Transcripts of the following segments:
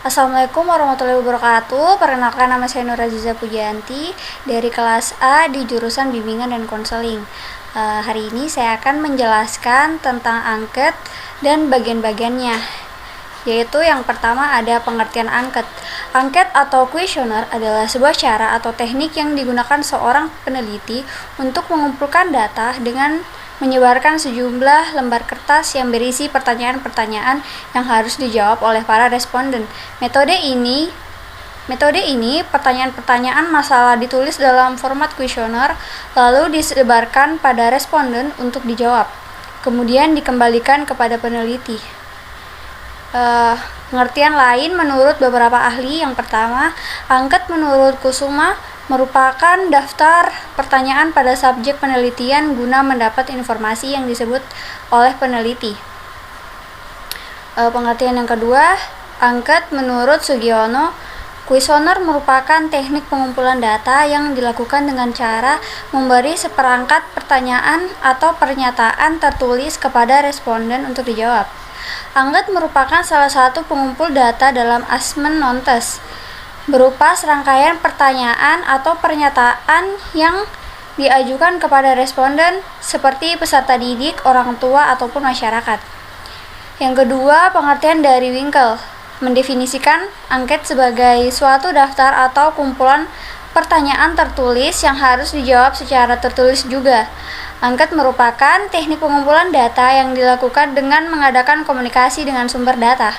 Assalamualaikum warahmatullahi wabarakatuh. Perkenalkan, nama saya Nur Aziza Pujianti dari kelas A di jurusan Bimbingan dan Konseling. Hari ini saya akan menjelaskan tentang angket dan bagian-bagiannya. Yaitu yang pertama ada pengertian angket. Angket atau kuesioner adalah sebuah cara atau teknik yang digunakan seorang peneliti untuk mengumpulkan data dengan menyebarkan sejumlah lembar kertas yang berisi pertanyaan-pertanyaan yang harus dijawab oleh para responden. Metode ini, pertanyaan-pertanyaan masalah ditulis dalam format kuesioner, lalu disebarkan pada responden untuk dijawab, kemudian dikembalikan kepada peneliti. Pengertian lain menurut beberapa ahli, yang pertama, angket menurut Kusuma merupakan daftar pertanyaan pada subjek penelitian guna mendapat informasi yang disebut oleh peneliti. Pengertian yang kedua, angket menurut Sugiono, kuesioner merupakan teknik pengumpulan data yang dilakukan dengan cara memberi seperangkat pertanyaan atau pernyataan tertulis kepada responden untuk dijawab. Angket merupakan salah satu pengumpul data dalam assessment non-test, berupa serangkaian pertanyaan atau pernyataan yang diajukan kepada responden seperti peserta didik, orang tua, ataupun masyarakat. Yang kedua, pengertian dari Winkel mendefinisikan angket sebagai suatu daftar atau kumpulan pertanyaan tertulis yang harus dijawab secara tertulis juga. Angket merupakan teknik pengumpulan data yang dilakukan dengan mengadakan komunikasi dengan sumber data.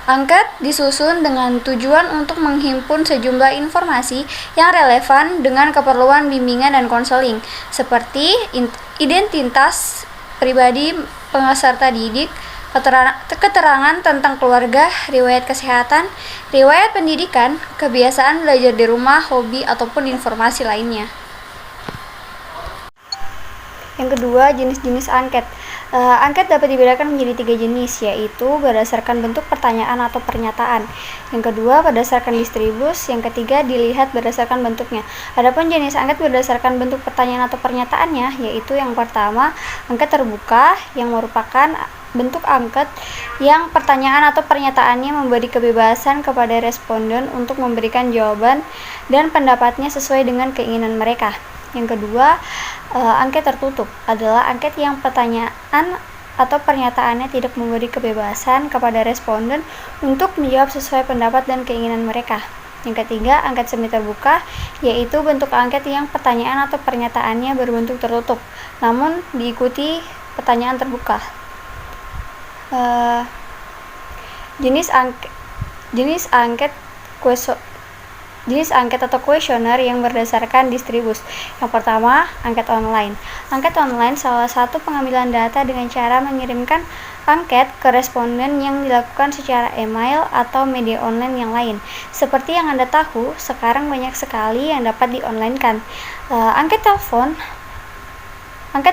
Angket disusun dengan tujuan untuk menghimpun sejumlah informasi yang relevan dengan keperluan bimbingan dan konseling, seperti identitas pribadi peserta didik, keterangan tentang keluarga, riwayat kesehatan, riwayat pendidikan, kebiasaan belajar di rumah, hobi, ataupun informasi lainnya. Yang kedua, jenis-jenis angket. Angket dapat dibedakan menjadi 3 jenis, yaitu berdasarkan bentuk pertanyaan atau pernyataan. Yang kedua, berdasarkan distribus. Yang ketiga, dilihat berdasarkan bentuknya. Adapun jenis angket berdasarkan bentuk pertanyaan atau pernyataannya, yaitu yang pertama, angket terbuka, yang merupakan bentuk angket yang pertanyaan atau pernyataannya memberi kebebasan kepada responden untuk memberikan jawaban dan pendapatnya sesuai dengan keinginan mereka. Yang kedua, angket tertutup adalah angket yang pertanyaan atau pernyataannya tidak memberi kebebasan kepada responden untuk menjawab sesuai pendapat dan keinginan mereka. Yang ketiga, angket semi terbuka, yaitu bentuk angket yang pertanyaan atau pernyataannya berbentuk tertutup, namun diikuti pertanyaan terbuka. Jenis angket atau kuesioner yang berdasarkan distribus. Yang pertama, angket online. Angket online salah satu pengambilan data dengan cara mengirimkan angket ke responden yang dilakukan secara email atau media online yang lain. Seperti yang Anda tahu, sekarang banyak sekali yang dapat di-online-kan. Angket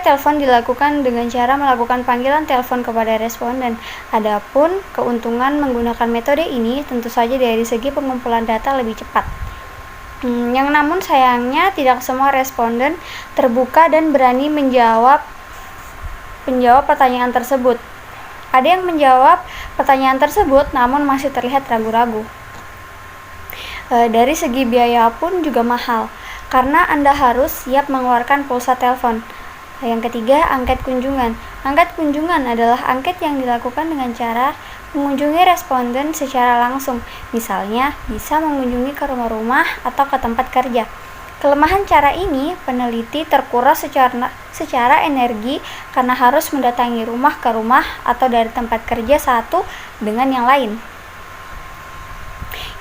telepon dilakukan dengan cara melakukan panggilan telepon kepada responden. Adapun keuntungan menggunakan metode ini tentu saja dari segi pengumpulan data lebih cepat. Yang namun sayangnya tidak semua responden terbuka dan berani menjawab pertanyaan tersebut. Ada yang menjawab pertanyaan tersebut namun masih terlihat ragu-ragu. Dari segi biaya pun juga mahal, karena Anda harus siap mengeluarkan pulsa telepon. Yang ketiga, angket kunjungan. Angket kunjungan adalah angket yang dilakukan dengan cara mengunjungi responden secara langsung, misalnya bisa mengunjungi ke rumah-rumah atau ke tempat kerja. Kelemahan cara ini, peneliti terkuras secara energi karena harus mendatangi rumah ke rumah atau dari tempat kerja satu dengan yang lain.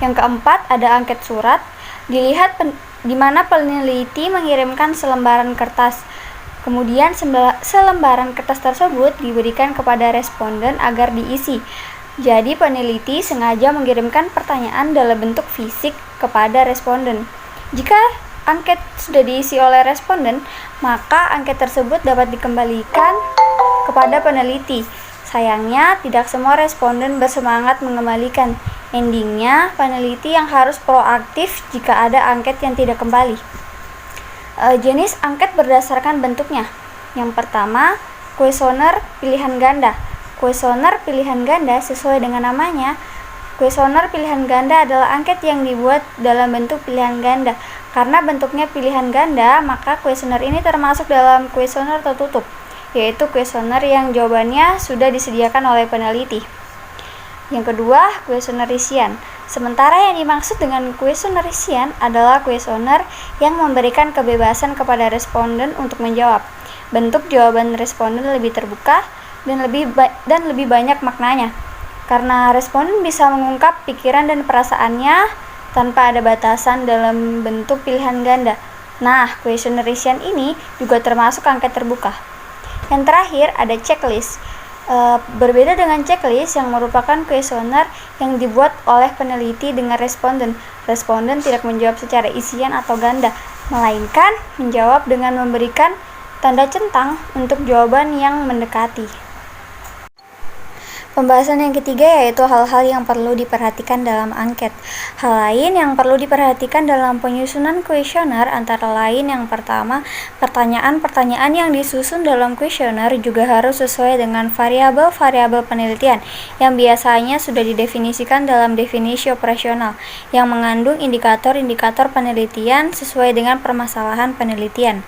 Yang keempat, ada angket surat. Dilihat di mana peneliti mengirimkan selembaran kertas. Kemudian selembaran kertas tersebut diberikan kepada responden agar diisi. Jadi peneliti sengaja mengirimkan pertanyaan dalam bentuk fisik kepada responden. Jika angket sudah diisi oleh responden, maka angket tersebut dapat dikembalikan kepada peneliti. Sayangnya, tidak semua responden bersemangat mengembalikan. Endingnya, peneliti yang harus proaktif jika ada angket yang tidak kembali. Jenis angket berdasarkan bentuknya. Yang pertama, kuesioner pilihan ganda. Kuesioner pilihan ganda sesuai dengan namanya Kuesioner pilihan ganda adalah angket yang dibuat dalam bentuk pilihan ganda. Karena bentuknya pilihan ganda, maka kuesioner ini termasuk dalam kuesioner tertutup, yaitu kuesioner yang jawabannya sudah disediakan oleh peneliti. Yang kedua, kuesioner isian. Sementara yang dimaksud dengan kuesioner isian adalah kuesioner yang memberikan kebebasan kepada responden untuk menjawab. Bentuk jawaban responden lebih terbuka dan lebih banyak maknanya, karena responden bisa mengungkap pikiran dan perasaannya tanpa ada batasan dalam bentuk pilihan ganda. Nah, kuesioner isian ini juga termasuk angket terbuka. Yang terakhir ada checklist. Berbeda dengan checklist yang merupakan kuesioner yang dibuat oleh peneliti dengan responden. Responden tidak menjawab secara isian atau ganda, melainkan menjawab dengan memberikan tanda centang untuk jawaban yang mendekati. Pembahasan yang ketiga yaitu hal-hal yang perlu diperhatikan dalam angket. Hal lain yang perlu diperhatikan dalam penyusunan kuesioner antara lain yang pertama, pertanyaan-pertanyaan yang disusun dalam kuesioner juga harus sesuai dengan variabel-variabel penelitian yang biasanya sudah didefinisikan dalam definisi operasional yang mengandung indikator-indikator penelitian sesuai dengan permasalahan penelitian.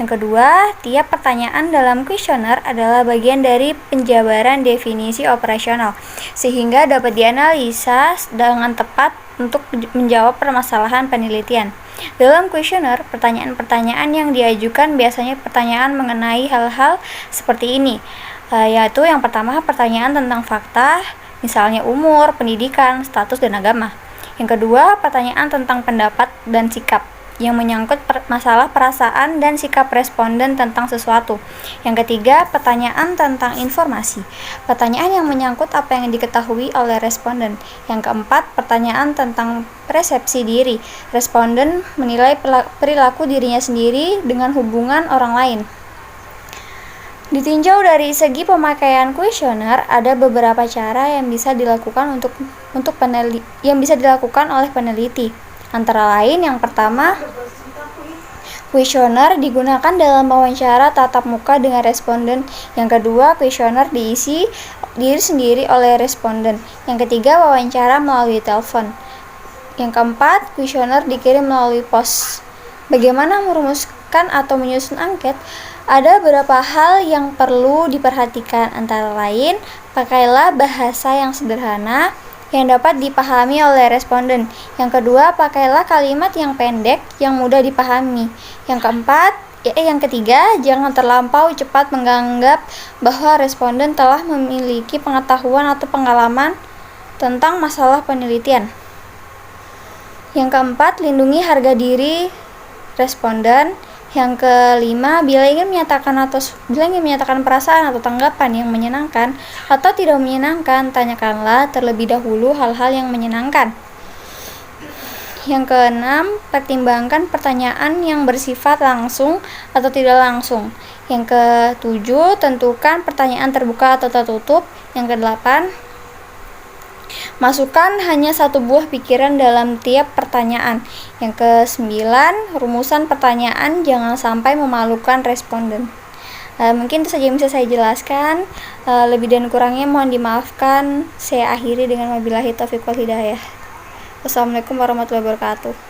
Yang kedua, tiap pertanyaan dalam kuesioner adalah bagian dari penjabaran definisi operasional, sehingga dapat dianalisa dengan tepat untuk menjawab permasalahan penelitian. Dalam kuesioner, pertanyaan-pertanyaan yang diajukan biasanya pertanyaan mengenai hal-hal seperti ini, yaitu yang pertama pertanyaan tentang fakta, misalnya umur, pendidikan, status, dan agama. Yang kedua, pertanyaan tentang pendapat dan sikap yang menyangkut masalah perasaan dan sikap responden tentang sesuatu. Yang ketiga, pertanyaan tentang informasi. Pertanyaan yang menyangkut apa yang diketahui oleh responden. Yang keempat, pertanyaan tentang persepsi diri. Responden menilai perilaku dirinya sendiri dengan hubungan orang lain. Ditinjau dari segi pemakaian kuesioner, ada beberapa cara yang bisa dilakukan oleh peneliti. Antara lain, yang pertama, kuesioner digunakan dalam wawancara tatap muka dengan responden. Yang kedua, kuesioner diisi diri sendiri oleh responden. Yang ketiga, wawancara melalui telepon. Yang keempat, kuesioner dikirim melalui pos. Bagaimana merumuskan atau menyusun angket? Ada beberapa hal yang perlu diperhatikan, antara lain, pakailah bahasa yang sederhana yang dapat dipahami oleh responden. Yang kedua, pakailah kalimat yang pendek yang mudah dipahami. Yang ketiga, jangan terlampau cepat menganggap bahwa responden telah memiliki pengetahuan atau pengalaman tentang masalah penelitian. Yang keempat, lindungi harga diri responden. Yang kelima, bila ingin menyatakan perasaan atau tanggapan yang menyenangkan atau tidak menyenangkan, tanyakanlah terlebih dahulu hal-hal yang menyenangkan. Yang keenam, pertimbangkan pertanyaan yang bersifat langsung atau tidak langsung. Yang ketujuh, tentukan pertanyaan terbuka atau tertutup. Yang kedelapan, masukkan hanya satu buah pikiran dalam tiap pertanyaan. Yang ke-9, rumusan pertanyaan jangan sampai memalukan responden. Mungkin itu saja yang bisa saya jelaskan. Lebih dan kurangnya mohon dimaafkan. Saya akhiri dengan wabillahi taufiq wal hidayah. Wassalamualaikum warahmatullahi wabarakatuh.